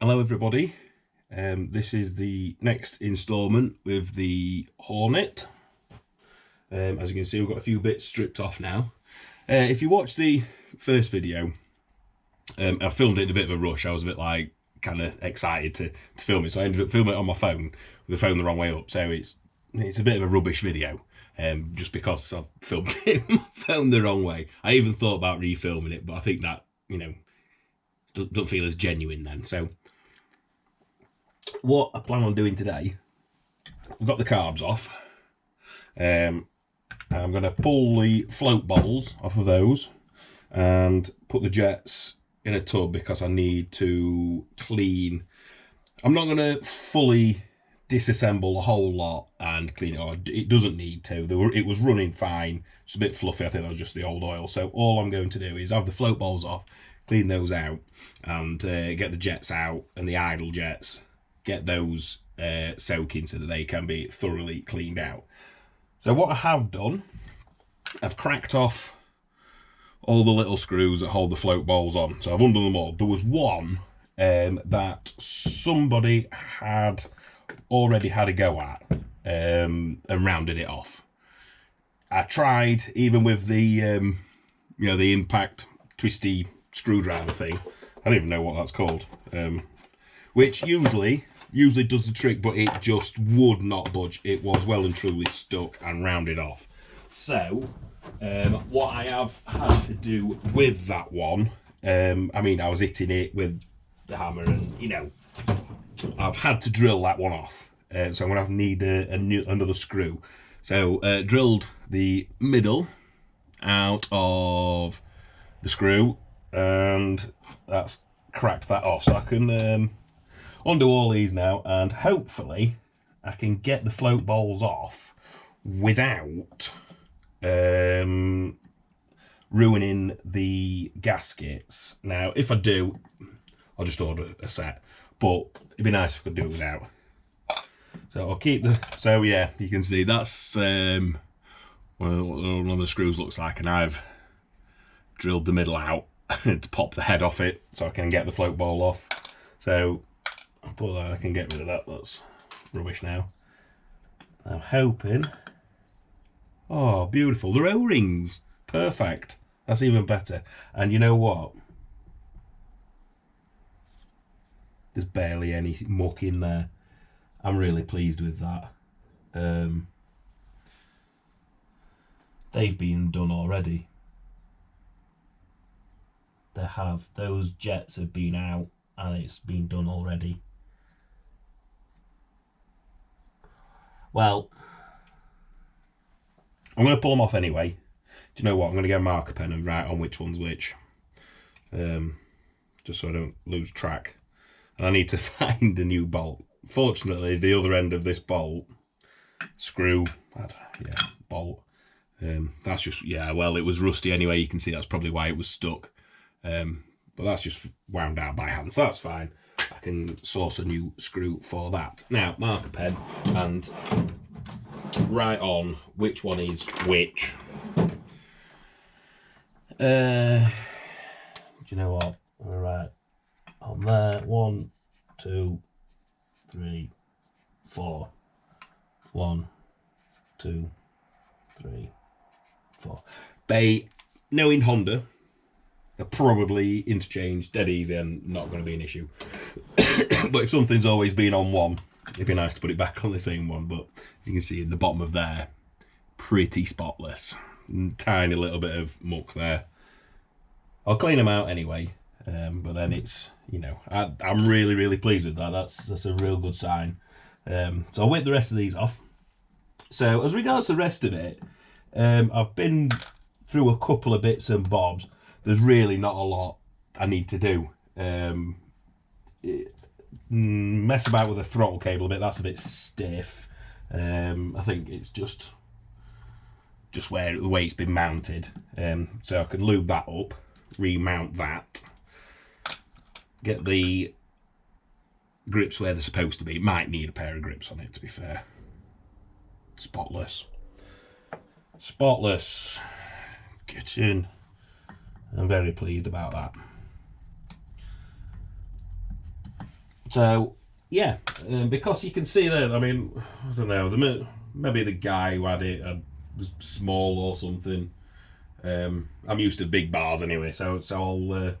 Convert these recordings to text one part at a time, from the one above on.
Hello everybody, this is the next instalment with the Hornet. As you can see, we've got a few bits stripped off now. If you watch the first video, I filmed it in a bit of a rush. I was a bit like kind of excited to film it, so I ended up filming it on my phone with the phone the wrong way up, so it's a bit of a rubbish video. Just because I've filmed it on my phone the wrong way. I even thought about refilming it, but I think that, you know, don't feel as genuine then. So what I plan on doing today, I've got the carbs off. I'm going to pull the float bottles off of those and put the jets in a tub because I need to clean. I'm not going to fully disassemble the whole lot and clean it, or it doesn't need to. It was running fine. It's a bit fluffy. I think that was just the old oil. So all I'm going to do is have the float balls off, clean those out, and get the jets out and the idle jets, get those soaking so that they can be thoroughly cleaned out. So what I have done, I've cracked off all the little screws that hold the float balls on. So I've undone them all. There was one that somebody had already had a go at and rounded it off. I tried, even with the you know, the impact twisty screwdriver thing. I don't even know what that's called. Which usually does the trick, but it just would not budge. It was well and truly stuck and rounded off. So what I have had to do with that one, I mean, I was hitting it with the hammer, and you know, I've had to drill that one off. So I'm gonna have to need another screw. So drilled the middle out of the screw, and that's cracked that off. So I can undo all these now, and hopefully I can get the float balls off without ruining the gaskets. Now, if I do, I'll just order a set, but it'd be nice if I could do it without. So I'll keep the, so yeah, you can see that's what one of the screws looks like, and I've drilled the middle out to pop the head off it so I can get the float ball off. So I'll put that, I can get rid of that, that's rubbish now. I'm hoping, oh beautiful, they're O-rings, perfect, that's even better. And you know what, there's barely any muck in there. I'm really pleased with that. They've been done already. They have, those jets have been out and it's been done already. Well, I'm going to pull them off anyway. Do you know what, I'm going to get a marker pen and write on which one's which, just so I don't lose track. And I need to find a new bolt. Fortunately, the other end of this bolt, screw, yeah, bolt, that's just, yeah, well, it was rusty anyway. You can see that's probably why it was stuck. But that's just wound out by hand, so that's fine. I can source a new screw for that. Now, marker pen, and write on which one is which. Do you know what? I'm gonna write on there, 1, 2, 3, 4. 1, 2, 3, 4. They, knowing Honda, they're probably interchanged dead easy and not going to be an issue. But if something's always been on one, it'd be nice to put it back on the same one. But as you can see in the bottom of there, pretty spotless. Tiny little bit of muck there. I'll clean them out anyway. But then it's, you know, I'm really pleased with that. That's a real good sign. So I'll whip the rest of these off. So as regards to the rest of it, I've been through a couple of bits and bobs. There's really not a lot I need to do. Mess about with the throttle cable a bit, that's a bit stiff. I think it's just where the way it's been mounted. So I can lube that up, remount that, get the grips where they're supposed to be. It might need a pair of grips on it, to be fair. Spotless. Spotless. Get in. I'm very pleased about that. So yeah, because you can see that, I mean, I don't know, maybe the guy who had it was small or something. I'm used to big bars anyway, so I'll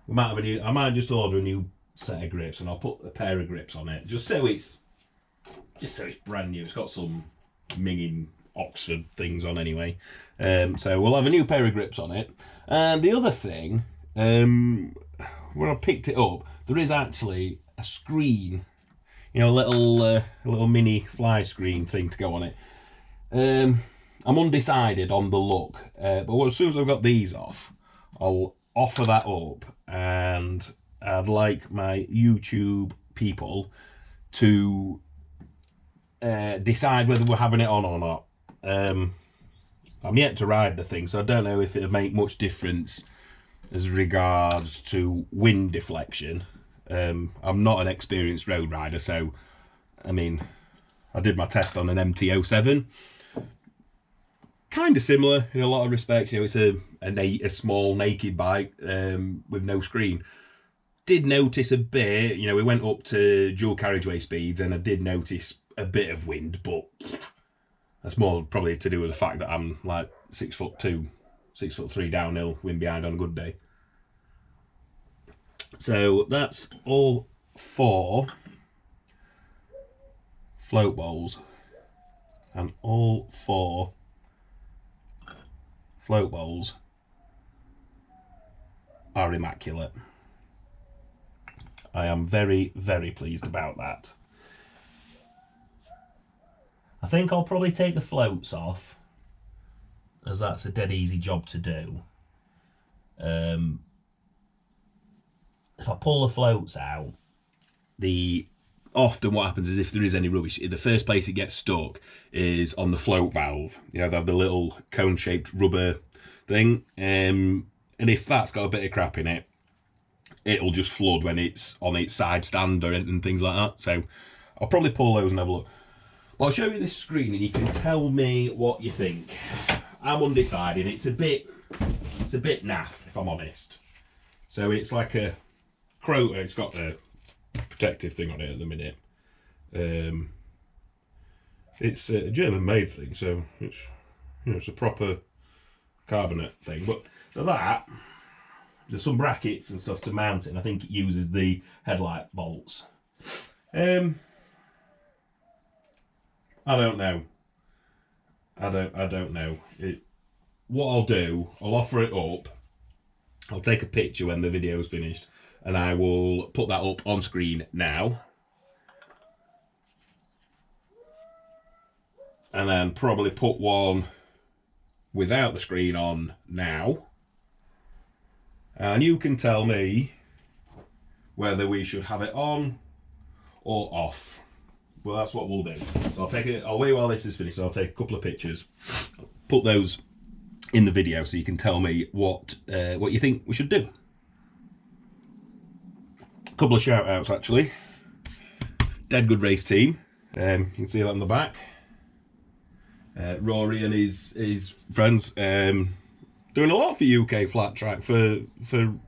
I might just order a new set of grips, and I'll put a pair of grips on it just so it's brand new. It's got some minging Oxford things on anyway. So we'll have a new pair of grips on it. And the other thing, when I picked it up, there is actually a screen, you know, a little mini fly screen thing to go on it. I'm undecided on the look, but as soon as I've got these off, I'll offer that up, and I'd like my YouTube people to decide whether we're having it on or not. I'm yet to ride the thing, so I don't know if it'll make much difference as regards to wind deflection. I'm not an experienced road rider, so I mean, I did my test on an MT-07. Kind of similar in a lot of respects. You know, it's a small naked bike with no screen. Did notice a bit, you know, we went up to dual carriageway speeds, and I did notice a bit of wind, but that's more probably to do with the fact that I'm like 6'2", 6'3" downhill, wind behind on a good day. So that's all 4 float bowls, and all 4 float bowls are immaculate. I am very, very pleased about that. I think I'll probably take the floats off, as that's a dead easy job to do. If I pull the floats out, often what happens is, if there is any rubbish, the first place it gets stuck is on the float valve. You know, they have the little cone-shaped rubber thing, and if that's got a bit of crap in it, it'll just flood when it's on its side stand and things like that. So I'll probably pull those and have a look. Well, I'll show you this screen and you can tell me what you think. I'm undecided. It's a bit naff, if I'm honest. So it's like a crow. It's got a protective thing on it at the minute. It's a German-made thing, so it's, you know, it's a proper carbonate thing. But so that, there's some brackets and stuff to mount it, and I think it uses the headlight bolts. I don't know. I don't know. What I'll do, I'll offer it up. I'll take a picture when the video's finished, and I will put that up on screen now. And then probably put one without the screen on now. And you can tell me whether we should have it on or off. Well, that's what we'll do. So I'll wait while this is finished. I'll take a couple of pictures, put those in the video, so you can tell me what you think we should do. A couple of shout outs actually. Dead good race team. You can see that on the back. Rory and his friends doing a lot for UK flat track for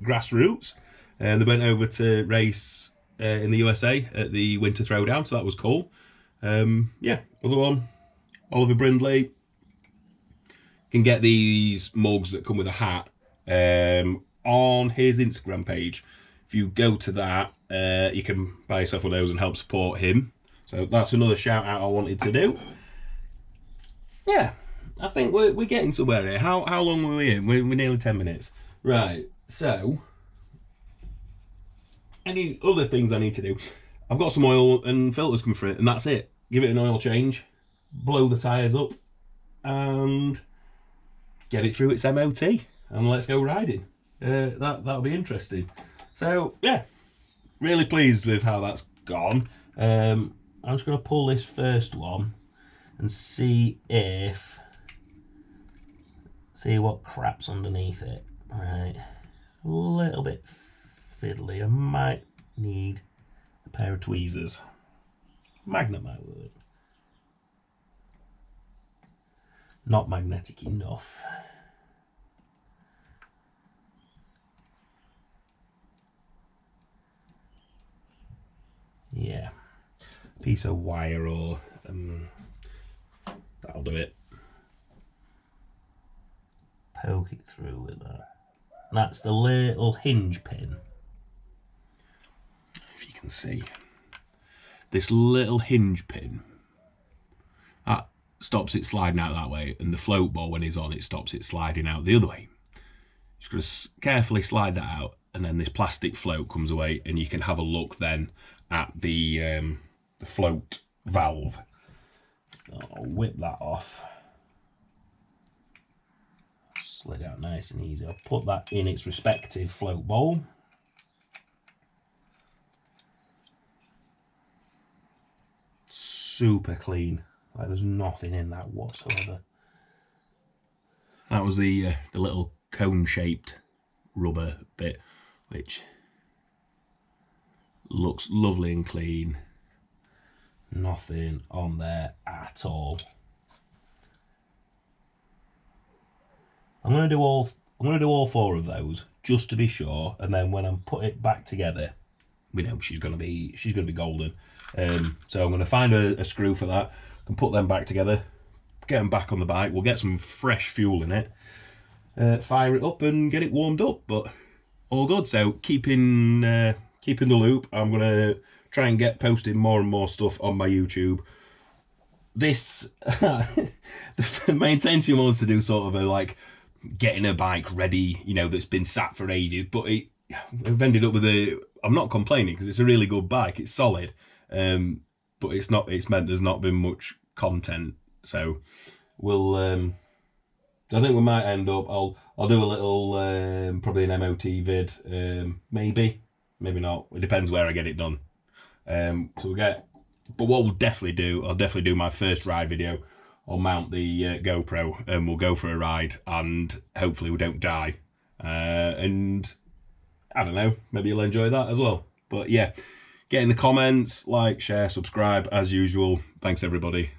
grassroots. They went over to race in the USA at the Winter Throwdown, so that was cool. Yeah, other one, Oliver Brindley. Can get these mugs that come with a hat on his Instagram page. If you go to that, you can buy yourself one of those and help support him. So that's another shout out I wanted to do. Yeah, I think we're getting somewhere here. How long were we in? We're nearly 10 minutes. Right, so any other things I need to do? I've got some oil and filters coming for it, and that's it. Give it an oil change, blow the tyres up, and get it through its MOT, and let's go riding. That'll be interesting. So yeah, really pleased with how that's gone. I'm just going to pull this first one and see what crap's underneath it. Right, a little bit fiddly. I might need a pair of tweezers. Magnet might work. Not magnetic enough. piece of wire or that'll do it. Poke it through with that. That's the little hinge pin. If you can see, this little hinge pin that stops it sliding out that way, and the float ball, when it's on, it stops it sliding out the other way. Just got to carefully slide that out, and then this plastic float comes away, and you can have a look then at the float valve. I'll whip that off. Slid out nice and easy. I'll put that in its respective float bowl. Super clean. Like there's nothing in that whatsoever. That was the little cone-shaped rubber bit, which looks lovely and clean. Nothing on there at all. I'm gonna do all 4 of those just to be sure, and then when I put it back together, we know she's gonna be golden. So I'm gonna find a screw for that. I can put them back together, get them back on the bike. We'll get some fresh fuel in it, fire it up and get it warmed up. But all good. So keeping the loop. I'm gonna try and get posting more and more stuff on my YouTube. This my intention was to do sort of a like getting a bike ready, you know, that's been sat for ages, but I've ended up with I'm not complaining because it's a really good bike, it's solid, but it's meant there's not been much content. So we'll I think we might end up, I'll do a little probably an MOT vid, maybe not, it depends where I get it done. But what we'll definitely do, I'll definitely do my first ride video. I'll mount the GoPro and we'll go for a ride, and hopefully we don't die. And I don't know, maybe you'll enjoy that as well. But yeah, get in the comments, like, share, subscribe as usual. Thanks everybody.